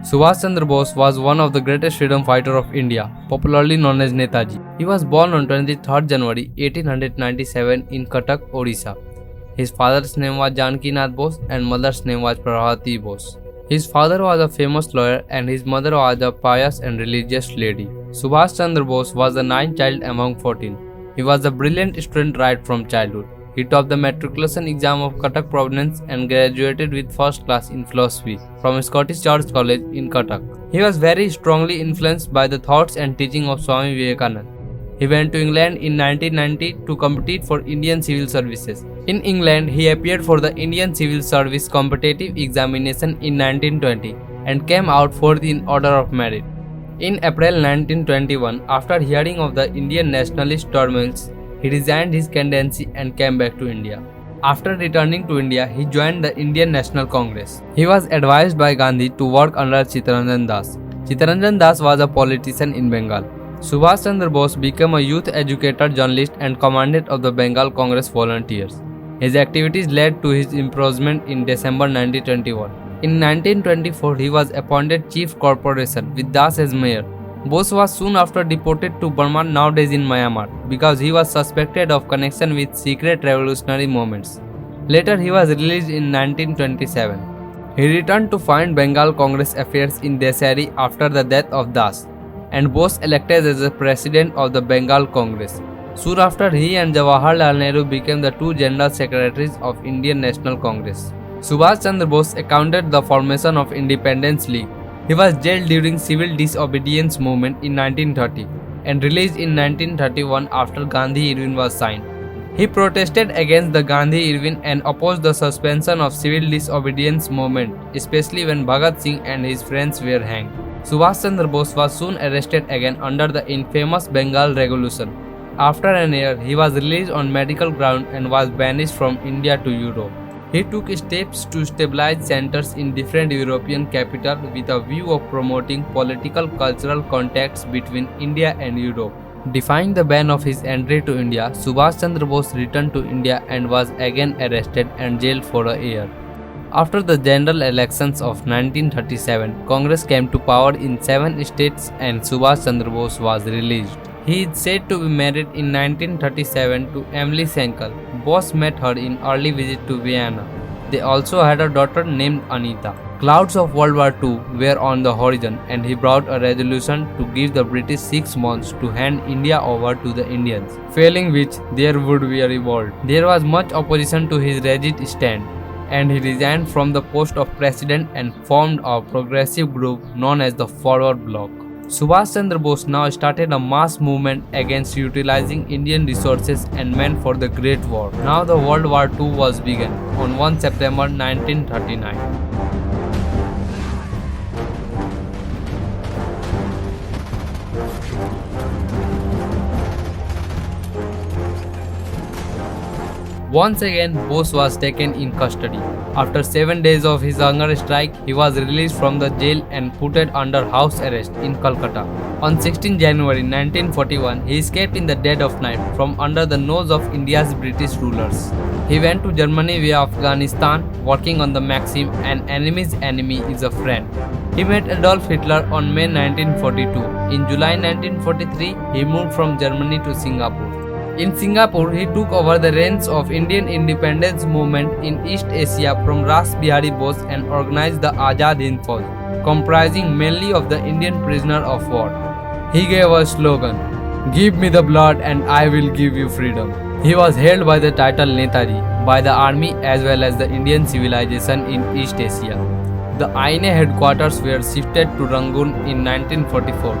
Subhash Chandra Bose was one of the greatest freedom fighters of India, popularly known as Netaji. He was born on 23rd January 1897 in Cuttack, Odisha. His father's name was Janaki Nath Bose and mother's name was Prabhati Bose. His father was a famous lawyer and his mother was a pious and religious lady. Subhash Chandra Bose was the ninth child among 14. He was a brilliant student right from childhood. He topped the matriculation exam of Cuttack Province and graduated with first class in philosophy from Scottish Church College in Cuttack. He was very strongly influenced by the thoughts and teaching of Swami Vivekananda. He went to England in 1990 to compete for Indian Civil Services. In England, he appeared for the Indian Civil Service competitive examination in 1920 and came out fourth in order of merit. In April 1921, after hearing of the Indian nationalist turmoils, he resigned his candidacy and came back to India. After returning to India, he joined the Indian National Congress. He was advised by Gandhi to work under Chittaranjan Das. Chittaranjan Das was a politician in Bengal. Subhash Chandra Bose became a youth educator, journalist and commandant of the Bengal Congress Volunteers. His activities led to his imprisonment in December 1921. In 1924, he was appointed Chief Corporation with Das as mayor. Bose was soon after deported to Burma, nowadays in Myanmar, because he was suspected of connection with secret revolutionary movements. Later, he was released in 1927. He returned to find Bengal Congress affairs in Desari after the death of Das, and Bose elected as the president of the Bengal Congress. Soon after, he and Jawaharlal Nehru became the two general secretaries of Indian National Congress. Subhash Chandra Bose accounted the formation of Independence League. He was jailed during civil disobedience movement in 1930 and released in 1931 after Gandhi-Irvine was signed. He protested against the Gandhi-Irvine and opposed the suspension of civil disobedience movement, especially when Bhagat Singh and his friends were hanged. Subhash Chandra Bose was soon arrested again under the infamous Bengal Revolution. After an year, he was released on medical grounds and was banished from India to Europe. He took steps to stabilize centers in different European capitals with a view of promoting political-cultural contacts between India and Europe. Defying the ban of his entry to India, Subhash Chandra Bose returned to India and was again arrested and jailed for a year. After the general elections of 1937, Congress came to power in 7 states and Subhash Chandra Bose was released. He is said to be married in 1937 to Emily Senkel. Bose met her in early visit to Vienna. They also had a daughter named Anita. Clouds of World War II were on the horizon and he brought a resolution to give the British 6 months to hand India over to the Indians, failing which there would be a revolt. There was much opposition to his rigid stand, and he resigned from the post of president and formed a progressive group known as the Forward Bloc. Subhash Chandra Bose now started a mass movement against utilizing Indian resources and men for the Great War. Now the World War II was begun on 1 September 1939. Once again, Bose was taken in custody. After 7 days of his hunger strike, he was released from the jail and put under house arrest in Calcutta. On 16 January 1941, he escaped in the dead of night from under the nose of India's British rulers. He went to Germany via Afghanistan, working on the maxim, "An enemy's enemy is a friend." He met Adolf Hitler on May 1942. In July 1943, he moved from Germany to Singapore. In Singapore, he took over the reins of Indian independence movement in East Asia from Ras Bihari Bose and organized the Azad Hind Fauj, comprising mainly of the Indian prisoner of war. He gave a slogan, "Give me the blood and I will give you freedom." He was hailed by the title Netaji by the army as well as the Indian civilization in East Asia. The INA headquarters were shifted to Rangoon in 1944.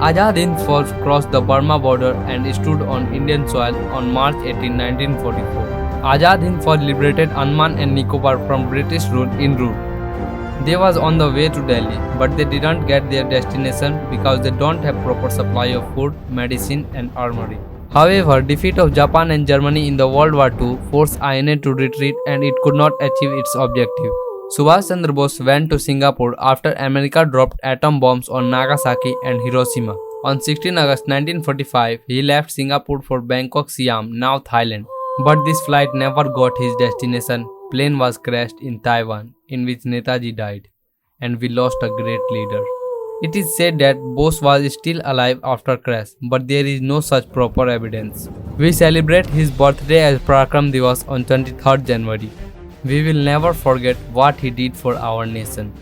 Azad Hind Fauj crossed the Burma border and stood on Indian soil on March 18, 1944. Azad Hind Fauj liberated Andaman and Nicobar from British rule en route. They was on the way to Delhi, but they didn't get their destination because they don't have proper supply of food, medicine and armory. However, defeat of Japan and Germany in the World War II forced INA to retreat and it could not achieve its objective. Subhash Chandra Bose went to Singapore after America dropped atom bombs on Nagasaki and Hiroshima. On 16 August 1945, he left Singapore for Bangkok Siam, now Thailand. But this flight never got his destination. Plane was crashed in Taiwan, in which Netaji died. and we lost a great leader. It is said that Bose was still alive after crash, but there is no such proper evidence. We celebrate his birthday as Parakram Divas on 23rd January. We will never forget what he did for our nation.